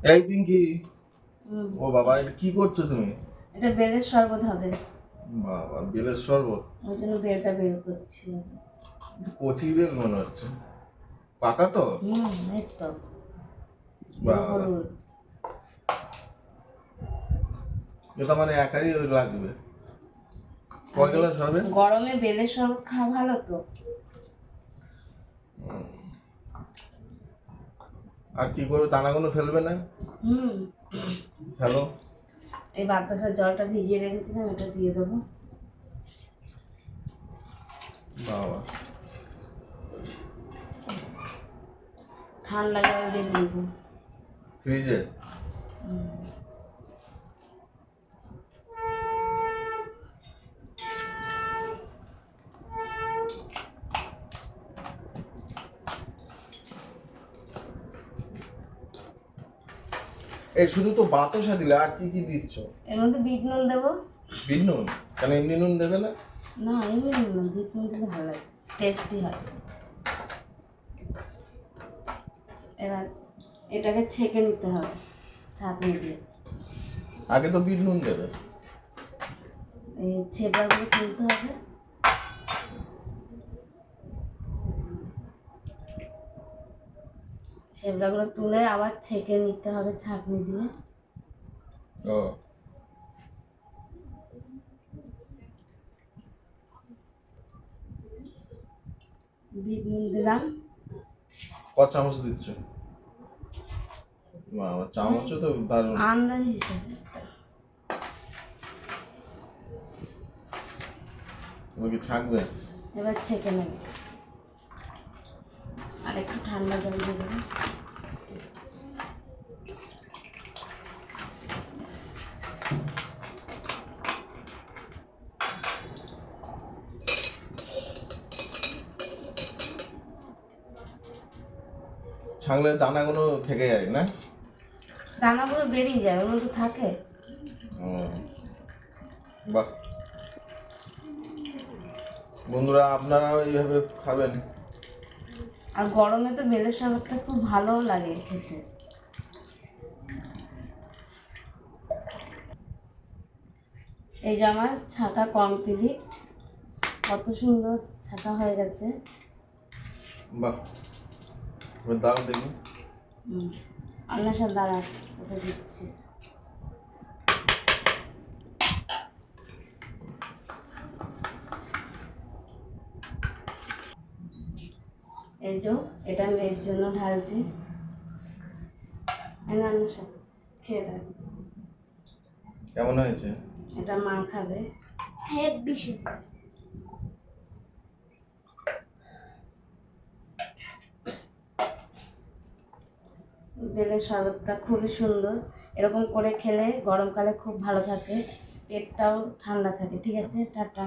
এই পিঙ্কি, হুম, ও বাবা, এটা কি করছো তুমি? এটা বেলের শরবত হবে। বাবা, বেলের শরবত? ওই জন্য বেলটা বের করছি। কচি বেল মনে হচ্ছে। পাকা তো? এই তো বাবা, হলুদ। এটা মানে একারই লাগবে। কয় গ্লাস হবে? গরমে বেলের শরবত খাওয়া ভালো তো। আর কি করবে, দানাগুলো ফেলবে না? হুম, ফেলো। এই বাতাসার জলটা ভিজিয়ে রেখেছিলাম, এটা দিয়ে দেবো। বাবা, ঠান্ডা জল দিয়ে দিব। ফ্রিজে? এই শুধু তো বাতাসা দিলে, আর কি কি দিচ্ছ? এর মধ্যে বিট নুন দেবো। বিট নুন? কেন এমনি নুন দেবে না? না, এমনি নুন না, বিট নুন দিলে ভালো লাগে, টেস্টি হয়। এবার এটাকে ছেঁকে নিতে হবে ছাঁকনি দিয়ে। আগে তো বিট নুন দেবে। এই ছেবড়াগুলো তুলতে হবে। ছেবড়াগুলো তুলে আবার ছেঁকে নিতে হবে ছাঁকনি দিয়ে। ও, বিট নুন দিলাম। ক চামচ দিচ্ছ? বাবা, চামচও তো দারুণ। আন্দাজ হিসেবে। তুমি কি ছাঁকবে? এবার ছেঁকে নেব। আর একটু ঠান্ডা জল দিয়ে দেবো। ছাঁকলে দানাগুলো থেকে যায় না? দানাগুলো বেরিয়ে যায়, ওর মধ্যে থাকে। ও, বাহ। বন্ধুরা, আপনারাও এইভাবে খাবেন। আর গরমে তো বেলের শরবতটা খুব ভালোও লাগে খেতে। এই যে আমার ছাকা কমপ্লিট, কত সুন্দর ছাকা হয়ে গেছে। বাহ, এবার দাও দেখি। অন্বেষণ দাঁড়া, তোকে দিচ্ছি। এই যে এটা আমি এর জন্য ঢালছি। অন্বেষণ খেয়ে দেখ, কেমন হয়েছে? এটা মা খাবে। হেব্বি সুন্দর। বেলের শরবতটা খুবই সুন্দর। এরকম করে খেলে গরমকালে খুব ভালো থাকে, পেটটাও ঠান্ডা থাকে। ঠিক আছে, টাটা।